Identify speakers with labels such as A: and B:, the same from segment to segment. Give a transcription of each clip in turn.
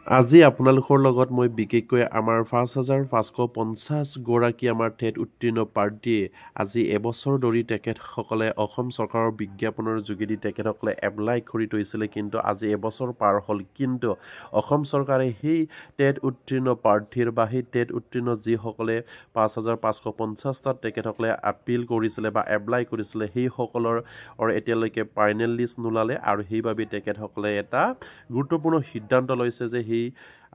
A: আজি আপোনালোকৰ লগত মই বিশেষকৈ আমাৰ ৫,৫৫০ গৰাকী আমাৰ টেট উত্তীৰ্ণ প্ৰাৰ্থীয়ে আজি এবছৰ ধৰি তেখেতসকলে অসম চৰকাৰৰ বিজ্ঞাপনৰ যোগেদি তেখেতসকলে এপ্লাই কৰি থৈছিলে, কিন্তু আজি এবছৰ পাৰ হ'ল। কিন্তু অসম চৰকাৰে সেই টেট উত্তীৰ্ণ প্ৰাৰ্থীৰ বা সেই টেট উত্তীৰ্ণ যিসকলে ৫,৫৫০টাত তেখেতসকলে আপিল কৰিছিলে বা এপ্লাই কৰিছিলে, সেইসকলৰ এতিয়ালৈকে ফাইনেল লিষ্ট নোলালে। আৰু সেইবাবে তেখেতসকলে এটা গুৰুত্বপূৰ্ণ সিদ্ধান্ত লৈছে যে সেই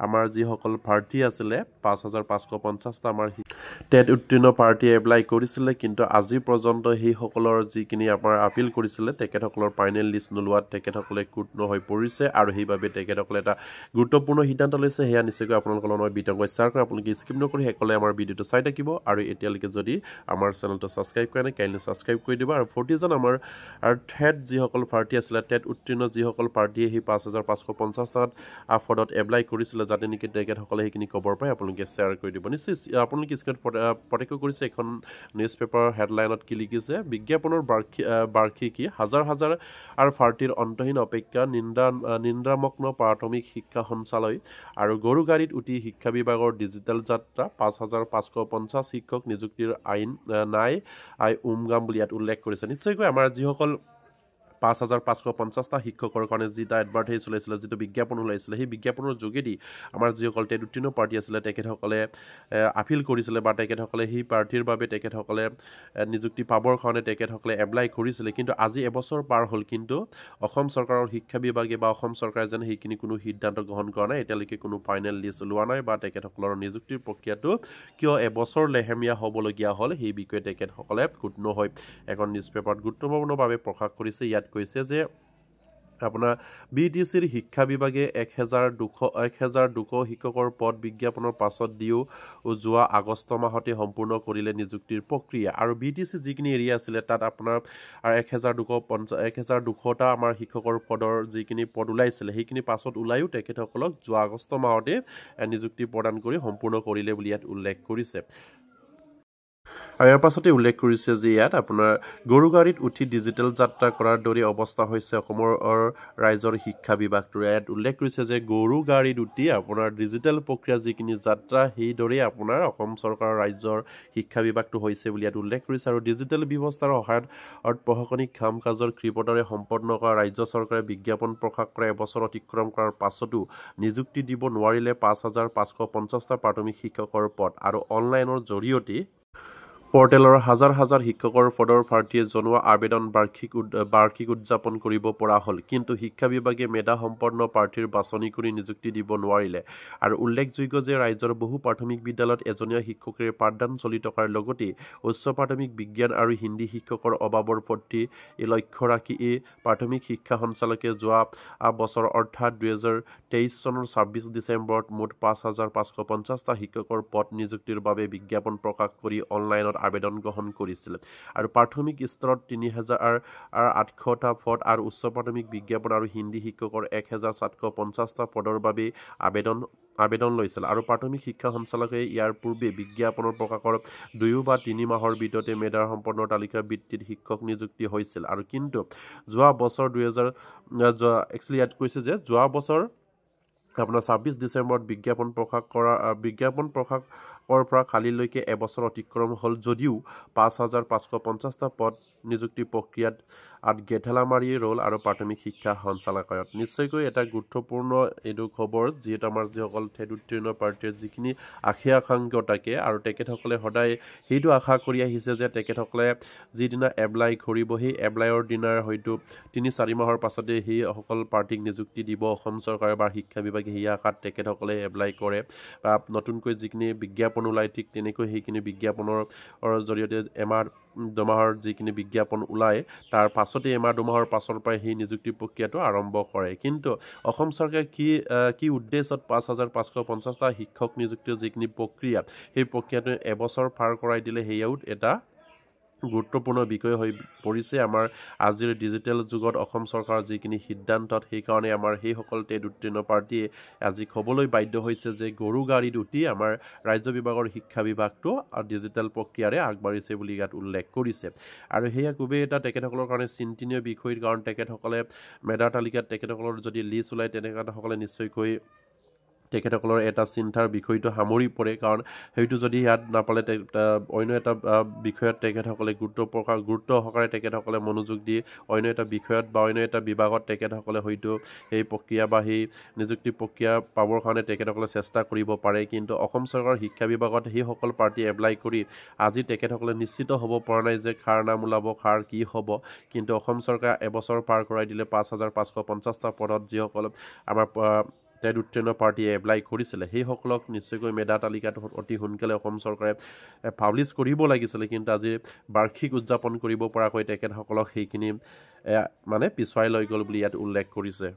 A: আমাৰ যিসকল প্ৰাৰ্থী আছিলে ৫,৫৫০টা আমাৰ টেট উত্তীৰ্ণ প্ৰাৰ্থীয়ে এপ্লাই কৰিছিলে, কিন্তু আজি পৰ্যন্ত সেইসকলৰ যিখিনি আমাৰ আপিল কৰিছিলে তেখেতসকলৰ ফাইনেল লিষ্ট নোলোৱাত তেখেতসকলে কুটন হৈ পৰিছে। আৰু সেইবাবে তেখেতসকলে এটা গুৰুত্বপূৰ্ণ সিদ্ধান্ত লৈছে। সেয়া নিশ্চয়কৈ আপোনালোকৰ মই বিতংকৈ শ্বেয়াৰ কৰি আপোনালোকে স্কিপ নকৰি সকলোৱে আমাৰ ভিডিঅ'টো চাই থাকিব। আৰু এতিয়ালৈকে যদি আমাৰ চেনেলটো ছাবস্ক্ৰাইব কৰা নাই কাইণ্ডলি ছাবস্ক্ৰাইব কৰি দিব। আৰু 40জন আমাৰ টেট যিসকল প্ৰাৰ্থী আছিলে, টেট উত্তীৰ্ণ যিসকল প্ৰাৰ্থীয়ে সেই ৫,৫৫০টাত আফৰ্ডত এপ্লাই কৰিছিলে, যাতে নেকি তেখেতসকলে সেইখিনি খবৰ পায় আপোনালোকে শ্বেয়াৰ কৰি দিব। নিশ্চয় আপোনালোকে স্ক্ৰীণত প্ৰত্যক্ষ কৰিছে এখন নিউজ পেপাৰৰ হেডলাইনত কি লিখিছে, বিজ্ঞাপনৰ বাৰ্ষিকী হাজাৰ হাজাৰ আৰু প্ৰাৰ্থীৰ অন্তহীন অপেক্ষা, নিন্দামগ্ন প্ৰাথমিক শিক্ষা সঞ্চালয় আৰু গৰু গাড়ীত উঠি শিক্ষা বিভাগৰ ডিজিটেল যাত্ৰা, ৫,৫৫০ শিক্ষক নিযুক্তিৰ আইন নাই উমগাম বুলি ইয়াত উল্লেখ কৰিছে। নিশ্চয়কৈ আমাৰ যিসকল ৫,৫৫০টা শিক্ষকৰ কাৰণে যিটা এডভাৰটাইজ ওলাইছিলে, যিটো বিজ্ঞাপন ওলাইছিলে, সেই বিজ্ঞাপনৰ যোগেদি আমাৰ যিসকল টেট উত্তীৰ্ণ প্ৰাৰ্থী আছিলে তেখেতসকলে আপিল কৰিছিলে বা তেখেতসকলে সেই প্ৰাৰ্থীৰ বাবে তেখেতসকলে নিযুক্তি পাবৰ কাৰণে তেখেতসকলে এপ্লাই কৰিছিলে। কিন্তু আজি এবছৰ পাৰ হ'ল, কিন্তু অসম চৰকাৰৰ শিক্ষা বিভাগে বা অসম চৰকাৰে যেন সেইখিনি কোনো সিদ্ধান্ত গ্ৰহণ কৰা নাই। এতিয়ালৈকে কোনো ফাইনেল লিষ্ট ওলোৱা নাই বা তেখেতসকলৰ নিযুক্তিৰ প্ৰক্ৰিয়াটো কিয় এবছৰ লেহেমীয়া হ'বলগীয়া হ'ল, সেই বিষয়ে তেখেতসকলে কুটন হৈ এখন নিউজ পেপাৰত গুৰুত্বপূৰ্ণভাৱে প্ৰকাশ কৰিছে। ইয়াত কৈছে যে আপোনাৰ BTCৰ শিক্ষা বিভাগে ১,২০০ শিক্ষকৰ পদ বিজ্ঞাপনৰ পাছত দিও যোৱা আগষ্ট মাহতে সম্পূৰ্ণ কৰিলে নিযুক্তিৰ প্ৰক্ৰিয়া। আৰু BTC যিখিনি এৰিয়া আছিলে তাত আপোনাৰ ১,২০০টা আমাৰ শিক্ষকৰ পদৰ যিখিনি পদ ওলাইছিলে সেইখিনি পাছত ওলায়ো তেখেতসকলক যোৱা আগষ্ট মাহতে নিযুক্তি প্ৰদান কৰি সম্পূৰ্ণ কৰিলে বুলি ইয়াত উল্লেখ কৰিছে। আৰু ইয়াৰ পাছতে উল্লেখ কৰিছে যে ইয়াত আপোনাৰ গৰু গাড়ীত উঠি ডিজিটেল যাত্ৰা কৰাৰ দৰে অৱস্থা হৈছে অসমৰ ৰাইজৰ শিক্ষা বিভাগটোৰ। ইয়াত উল্লেখ কৰিছে যে গৰু গাড়ীত উঠি আপোনাৰ ডিজিটেল প্ৰক্ৰিয়া যিখিনি যাত্ৰা, সেইদৰে আপোনাৰ অসম চৰকাৰৰ ৰাজ্যৰ শিক্ষা বিভাগটো হৈছে বুলি ইয়াত উল্লেখ কৰিছে। আৰু ডিজিটেল ব্যৱস্থাৰ সহায়ত প্ৰশাসনিক কাম কাজৰ ক্ষীপ্ৰতাৰে সম্পন্ন কৰা ৰাজ্য চৰকাৰে বিজ্ঞাপন প্ৰকাশ কৰা এবছৰ অতিক্ৰম কৰাৰ পাছতো নিযুক্তি দিব নোৱাৰিলে ৫,৫৫০টা প্ৰাথমিক শিক্ষকৰ পদ। আৰু অনলাইনৰ জৰিয়তে পৰ্টেলৰ হাজাৰ হাজাৰ শিক্ষকৰ পদৰ প্ৰাৰ্থীয়ে জনোৱা আবেদন বাৰ্ষিক উদযাপন কৰিব পৰা হ'ল, কিন্তু শিক্ষা বিভাগে মেধাসম্পন্ন প্ৰাৰ্থীৰ বাছনি কৰি নিযুক্তি দিব নোৱাৰিলে। আৰু উল্লেখযোগ্য যে ৰাজ্যৰ বহু প্ৰাথমিক বিদ্যালয়ত এজনীয়া শিক্ষকেৰে পাঠদান চলি থকাৰ লগতে উচ্চ প্ৰাথমিক বিজ্ঞান আৰু হিন্দী শিক্ষকৰ অভাৱৰ প্ৰতি লক্ষ্য ৰাখি এই প্ৰাথমিক শিক্ষা সঞ্চালকে যোৱা বছৰ অৰ্থাৎ ২০২৩ চনৰ ২৬ ডিচেম্বৰত মুঠ ৫,৫৫০টা শিক্ষকৰ পদ নিযুক্তিৰ বাবে বিজ্ঞাপন প্ৰকাশ কৰি অনলাইনত আবেদন গ্ৰহণ কৰিছিল। আৰু প্ৰাথমিক স্তৰত ৩,৮০০টা পদ আৰু উচ্চ প্ৰাথমিক বিজ্ঞাপন আৰু হিন্দী শিক্ষকৰ ১,৭৫০টা পদৰ বাবে আবেদন লৈছিল। আৰু প্ৰাথমিক শিক্ষা সঞ্চালকে ইয়াৰ পূৰ্বে বিজ্ঞাপনৰ প্ৰকাশৰ ২ বা ৩ মাহৰ ভিতৰতে মেধাসম্পন্নৰ তালিকাৰ ভিত্তিত শিক্ষক নিযুক্তি হৈছিল। আৰু কিন্তু যোৱা বছৰ ইয়াত কৈছে যে যোৱা বছৰ আপোনাৰ ২৬ ডিচেম্বৰত বিজ্ঞাপন প্ৰকাশৰ পৰা কালিলৈকে এবছৰ অতিক্ৰম হ'ল যদিও ৫,৫৫০টা পদ নিযুক্তি প্ৰক্ৰিয়াত গেঠেলামাৰি ৰ'ল আৰু প্ৰাথমিক শিক্ষা সঞ্চালকালয়ত। নিশ্চয়কৈ এটা গুৰুত্বপূৰ্ণ এইটো খবৰ, যিহেতু আমাৰ যিসকল টেট উত্তীৰ্ণ প্ৰাৰ্থীৰ যিখিনি আকাংক্ষা থাকে আৰু তেখেতসকলে সদায় সেইটো আশা কৰি আহিছে যে তেখেতসকলে যিদিনা এপ্লাই কৰিব সেই এপ্লাইৰ দিনাৰ হয়তো ৩-৪ মাহৰ পাছতে সেইসকল প্ৰাৰ্থীক নিযুক্তি দিব অসম চৰকাৰে বা শিক্ষা বিভাগে। সেই আশাত তেখেতসকলে এপ্লাই কৰে বা নতুনকৈ যিখিনি বিজ্ঞাপন ওলায় ঠিক তেনেকৈ সেইখিনি বিজ্ঞাপনৰ জৰিয়তে এমাহ দুমাহৰ যিখিনি বিজ্ঞাপন ওলায় তাৰ পাছতে এমাহ দুমাহৰ পাছৰ পৰাই সেই নিযুক্তি প্ৰক্ৰিয়াটো আৰম্ভ কৰে। কিন্তু অসম চৰকাৰে কি উদ্দেশ্যত ৫,৫৫০টা শিক্ষক নিযুক্তিৰ যিখিনি প্ৰক্ৰিয়া সেই প্ৰক্ৰিয়াটো এবছৰ পাৰ কৰাই দিলে, সেয়াও এটা গুৰুত্বপূৰ্ণ বিষয় হৈ পৰিছে আমাৰ আজিৰ ডিজিটেল যুগত অসম চৰকাৰৰ যিখিনি সিদ্ধান্তত। সেইকাৰণে আমাৰ সেইসকল টেট উত্তীৰ্ণ প্ৰাৰ্থীয়ে আজি ক'বলৈ বাধ্য হৈছে যে গৰু গাড়ীত উঠি আমাৰ ৰাজ্য বিভাগৰ শিক্ষা বিভাগটো ডিজিটেল প্ৰক্ৰিয়াৰে আগবাঢ়িছে বুলি ইয়াত উল্লেখ কৰিছে। আৰু সেয়া খুবেই এটা তেখেতসকলৰ কাৰণে চিন্তনীয় বিষয়, কাৰণ তেখেতসকলে মেধাৰ তালিকাত তেখেতসকলৰ যদি লিষ্ট ওলায় তেখেতসকলে নিশ্চয়কৈ তেখেতসকলৰ এটা চিন্তাৰ বিষয়টো সামৰি পৰে কাৰণ সেইটো যদি ইয়াত নাপালে অন্য এটা বিষয়ত তেখেতসকলে গুৰুত্ব সহকাৰে তেখেতসকলে মনোযোগ দি অন্য এটা বিষয়ত বা অন্য এটা বিভাগত তেখেতসকলে হয়তো সেই প্ৰক্ৰিয়া বা সেই নিযুক্তি প্ৰক্ৰিয়া পাবৰ কাৰণে তেখেতসকলে চেষ্টা কৰিব পাৰে কিন্তু অসম চৰকাৰৰ শিক্ষা বিভাগত সেইসকল প্ৰাৰ্থী এপ্লাই কৰি আজি তেখেতসকলে নিশ্চিত হ'ব পৰা নাই যে কাৰ নাম ওলাব কাৰ কি হ'ব কিন্তু অসম চৰকাৰে এবছৰ পাৰ কৰাই দিলে ৫,৫৫০টা পদত যিসকল আমাৰ টেট উত্তীৰ্ণ পাৰ্টীয়ে এপ্লাই কৰিছিলে সেইসকলক নিশ্চয়কৈ মেধা তালিকাটো অতি সোনকালে অসম চৰকাৰে পাব্লিছ কৰিব লাগিছিলে কিন্তু আজি বাৰ্ষিক উদযাপন কৰিব পৰাকৈ তেখেতসকলক সেইখিনি মানে পিছুৱাই লৈ গ'ল বুলি ইয়াত উল্লেখ কৰিছে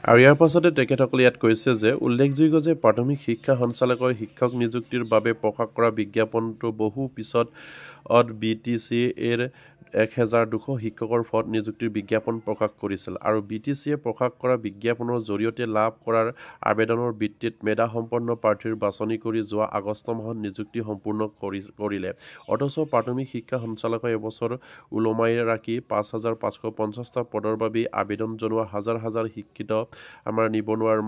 A: আৰু ইয়াৰ পাছতে তেখেতসকলে ইয়াত কৈছে যে উল্লেখযোগ্য যে প্ৰাথমিক শিক্ষা সঞ্চালকৰ শিক্ষক নিযুক্তিৰ বাবে প্ৰকাশ কৰা বিজ্ঞাপনটো বহু পিছত BTC-ৰ ১,২০০ শিক্ষকৰ পদ নিযুক্তিৰ বিজ্ঞাপন প্ৰকাশ কৰিছিল আৰু BTC-য়ে প্ৰকাশ কৰা বিজ্ঞাপনৰ জৰিয়তে লাভ কৰাৰ আবেদনৰ ভিত্তিত মেধাসম্পন্ন প্ৰাৰ্থীৰ বাছনি কৰি যোৱা আগষ্ট মাহত নিযুক্তি সম্পূৰ্ণ কৰিলে অথচ প্ৰাথমিক শিক্ষা সঞ্চালকে এবছৰ ওলমাই ৰাখি ৫,৫৫০টা পদৰ বাবে আবেদন জনোৱা হাজাৰ হাজাৰ শিক্ষিত আমাৰ নিবনুৱাৰ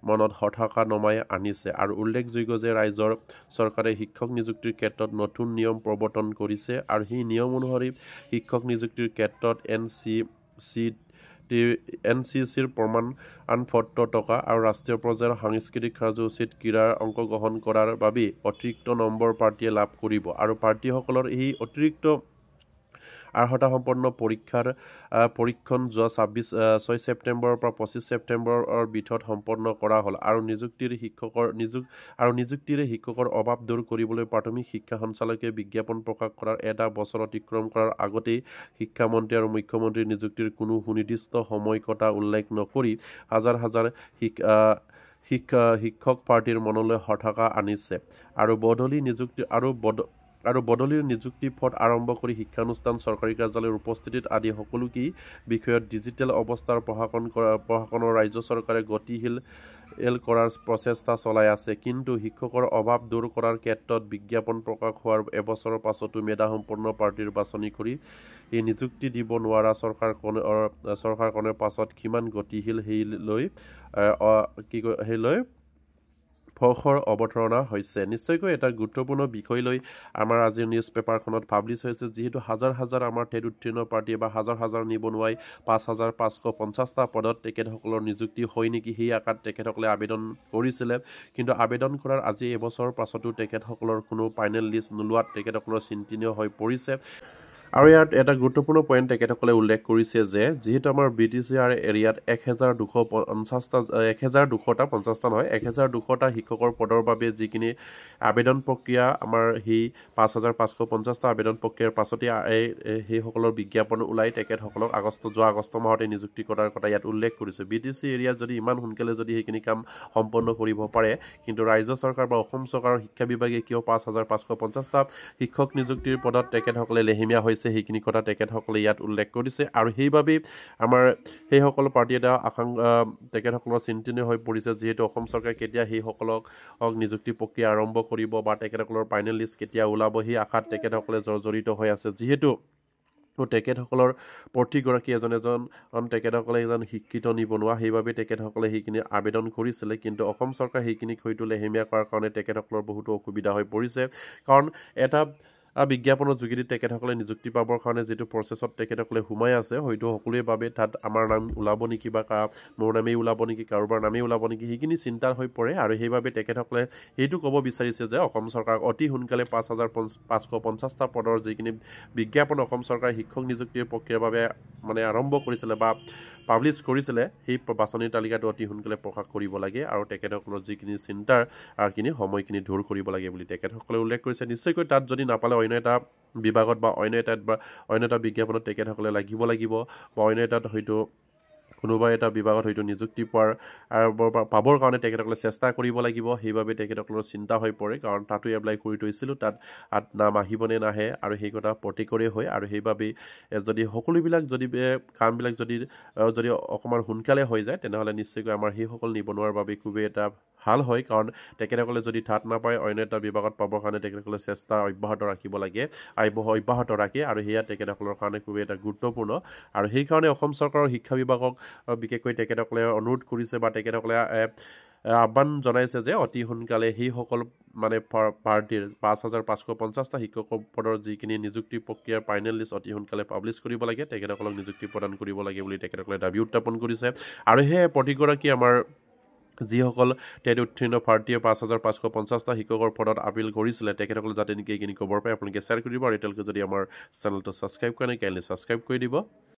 A: মনত হতাশা নমাই আনিছে আৰু উল্লেখযোগ্য যে ৰাজ্যৰ চৰকাৰে শিক্ষক নিযুক্তিৰ ক্ষেত্ৰত নতুন নিয়ম প্ৰৱৰ্তন কৰিছে আৰু সেই নিয়ম অনুসৰি শিক্ষক নিযুক্তিৰ ক্ষেত্ৰত NCCৰ প্ৰমাণপত্ৰ টকা আৰু ৰাষ্ট্ৰীয় পৰ্যায়ৰ সাংস্কৃতিক কাৰ্যসূচীত ক্ৰীড়াৰ অংশগ্ৰহণ কৰাৰ বাবে অতিৰিক্ত নম্বৰ প্ৰাৰ্থীয়ে লাভ কৰিব আৰু প্ৰাৰ্থীসকলৰ এই অতিৰিক্ত আৰ্হতা সম্পন্ন পৰীক্ষণ যোৱা 6 ছেপ্টেম্বৰৰ পৰা 25 ছেপ্টেম্বৰৰ ভিতৰত সম্পন্ন কৰা হ'ল আৰু নিযুক্তিৰে শিক্ষকৰ অভাৱ দূৰ কৰিবলৈ প্ৰাথমিক শিক্ষা সঞ্চালকে বিজ্ঞাপন প্ৰকাশ কৰাৰ এটা বছৰ অতিক্ৰম কৰাৰ আগতেই শিক্ষামন্ত্ৰী আৰু মুখ্যমন্ত্ৰীৰ নিযুক্তিৰ কোনো সুনিৰ্দিষ্ট সময়কটা উল্লেখ নকৰি হাজাৰ হাজাৰ শিক্ষক প্ৰাৰ্থীৰ মনলৈ হতাশা আনিছে আৰু বদলিৰ নিযুক্তি পথ আৰম্ভ কৰি শিক্ষানুষ্ঠান চৰকাৰী কাৰ্যালয়ৰ উপস্থিতিত আদি সকলোকেই বিষয়ত ডিজিটেল অৱস্থাৰ প্ৰশাসনৰ ৰাজ্য চৰকাৰে গতিশীল কৰাৰ প্ৰচেষ্টা চলাই আছে কিন্তু শিক্ষকৰ অভাৱ দূৰ কৰাৰ ক্ষেত্ৰত বিজ্ঞাপন প্ৰকাশ হোৱাৰ এবছৰৰ পাছতো মেধাসম্পন্ন প্ৰাৰ্থীৰ বাছনি কৰি এই নিযুক্তি দিব নোৱাৰা চৰকাৰখনৰ পাছত কিমান গতিশীল সেইলৈ ফখৰ অৱতাৰণা হৈছে নিশ্চয়কৈ এটা গুৰুত্বপূৰ্ণ বিষয় লৈ আমাৰ আজিৰ নিউজ পেপাৰখনত পাব্লিছ হৈছে যিহেতু হাজাৰ হাজাৰ আমাৰ টেট উত্তীৰ্ণ প্ৰাৰ্থী বা হাজাৰ হাজাৰ নিবনুৱাই ৫,৫৫০টা পদত তেখেতসকলৰ নিযুক্তি হয় নেকি সেই আকাৰত তেখেতসকলে আবেদন কৰিছিলে কিন্তু আবেদন কৰাৰ আজি এবছৰৰ পাছতো তেখেতসকলৰ কোনো ফাইনেল লিষ্ট নোলোৱাত তেখেতসকলৰ চিন্তনীয় হৈ পৰিছে আৰু ইয়াত এটা গুৰুত্বপূৰ্ণ পইণ্ট তেখেতসকলে উল্লেখ কৰিছে যে যিহেতু আমাৰ BTCR এৰিয়াত 1,250টা শিক্ষকৰ পদৰ বাবে যিখিনি আবেদন প্ৰক্ৰিয়া আমাৰ সেই ৫,৫৫০টা আবেদন প্ৰক্ৰিয়াৰ পাছতে সেইসকলৰ বিজ্ঞাপন ওলাই তেখেতসকলক যোৱা আগষ্ট মাহতে নিযুক্তি কৰাৰ কথা ইয়াত উল্লেখ কৰিছে BTC এৰিয়াত যদি ইমান সোনকালে যদি সেইখিনি কাম সম্পন্ন কৰিব পাৰে কিন্তু ৰাজ্য চৰকাৰ বা অসম চৰকাৰৰ শিক্ষা বিভাগে কিয় ৫,৫৫০টা শিক্ষক নিযুক্তিৰ পদত তেখেতসকলে লেহেমীয়া হৈছে সেইখিনি কথা তেখেতসকলে ইয়াত উল্লেখ কৰিছে আৰু সেইবাবেই আমাৰ সেইসকল পাৰ্টি এটা তেখেতসকলৰ চিন্তনীয় হৈ পৰিছে যিহেতু অসম চৰকাৰে কেতিয়া সেইসকলক নিযুক্তি প্ৰক্ৰিয়া আৰম্ভ কৰিব বা তেখেতসকলৰ ফাইনেল লিষ্ট কেতিয়া ওলাব সেই আশাত তেখেতসকলে জৰ্জৰিত হৈ আছে যিহেতু তেখেতসকলৰ প্ৰতিগৰাকী তেখেতসকলে এজন শিক্ষিত নিবনুৱা সেইবাবে তেখেতসকলে সেইখিনি আবেদন কৰিছিলে কিন্তু অসম চৰকাৰে সেইখিনিক হয়তো লেহেমীয়া কৰাৰ কাৰণে তেখেতসকলৰ বহুতো অসুবিধা হৈ পৰিছে কাৰণ এটা বিজ্ঞাপনৰ যোগেদি তেখেতসকলে নিযুক্তি পাবৰ কাৰণে যিটো প্ৰচেছত তেখেতসকলে সোমাই আছে হয়তো সকলোৰে বাবে তাত আমাৰ নাম ওলাব নেকি বা মোৰ নামেই ওলাব নেকি কাৰোবাৰ নামেই ওলাব নেকি সেইখিনি চিন্তা হৈ পৰে আৰু সেইবাবে তেখেতসকলে সেইটো ক'ব বিচাৰিছে যে অসম চৰকাৰক অতি সোনকালে ৫,৫৫০টা পদৰ যিখিনি বিজ্ঞাপন অসম চৰকাৰে শিক্ষক নিযুক্তিৰ প্ৰক্ৰিয়াৰ বাবে মানে আৰম্ভ কৰিছিলে বা পাব্লিছ কৰিছিলে সেই বাছনিৰ তালিকাটো অতি সোনকালে প্ৰকাশ কৰিব লাগে আৰু তেখেতসকলৰ যিখিনি চিন্তাৰ সময়খিনি দূৰ কৰিব লাগে বুলি তেখেতসকলে উল্লেখ কৰিছে নিশ্চয়কৈ তাত যদি নাপালে অন্য এটা বিভাগত বা অন্য এটা বিজ্ঞাপনত তেখেতসকলে লাগিব বা অন্য এটাত হয়তো কোনোবা এটা বিভাগত হয়তো নিযুক্তি পাবৰ কাৰণে তেখেতসকলে চেষ্টা কৰিব লাগিব সেইবাবে তেখেতসকলৰ চিন্তা হৈ পৰে কাৰণ তাতো এপ্লাই কৰি থৈছিলোঁ তাত নাম আহিবনে নাহে আৰু সেই কথা প্ৰতিকৰে হয় আৰু সেইবাবে যদি সকলোবিলাক যদি কামবিলাক যদি অকণমান সোনকালে হৈ যায় তেনেহ'লে নিশ্চয়কৈ আমাৰ সেইসকল নিবনুৱাৰ বাবে খুবেই এটা ভাল হয় কাৰণ তেখেতসকলে যদি ঠাত নাপায় অন্য এটা বিভাগত পাবৰ কাৰণে তেখেতসকলে চেষ্টা অব্যাহত ৰাখে আৰু সেয়া তেখেতসকলৰ কাৰণে খুবেই এটা গুৰুত্বপূৰ্ণ আৰু সেইকাৰণে অসম চৰকাৰৰ শিক্ষা বিভাগক বিশেষকৈ তেখেতসকলে অনুৰোধ কৰিছে বা তেখেতসকলে আহ্বান জনাইছে যে অতি সোনকালে সেইসকল মানে পাৰ্টিৰ 5,550টা শিক্ষকৰ পদৰ যিখিনি নিযুক্তি প্ৰক্ৰিয়াৰ ফাইনেল লিষ্ট অতি সোনকালে পাব্লিছ কৰিব লাগে তেখেতসকলক নিযুক্তি প্ৰদান কৰিব লাগে বুলি তেখেতসকলে দাবী উত্থাপন কৰিছে আৰু সেয়ে প্ৰতিগৰাকী আমাৰ যিসকল টেট উত্তীৰ্ণ প্ৰাৰ্থীয়ে 5,550টা শিক্ষকৰ পদত আপিল কৰিছিলে তেখেতসকলে যাতে নেকি এইখিনি খবৰ পায় আপোনালোকে শ্বেয়াৰ কৰি দিব আৰু এতিয়ালৈকে যদি আমাৰ চেনেলটো ছাবস্ক্ৰাইব কৰা নাই কাইণ্ডলি ছাবস্ক্ৰাইব কৰি দিব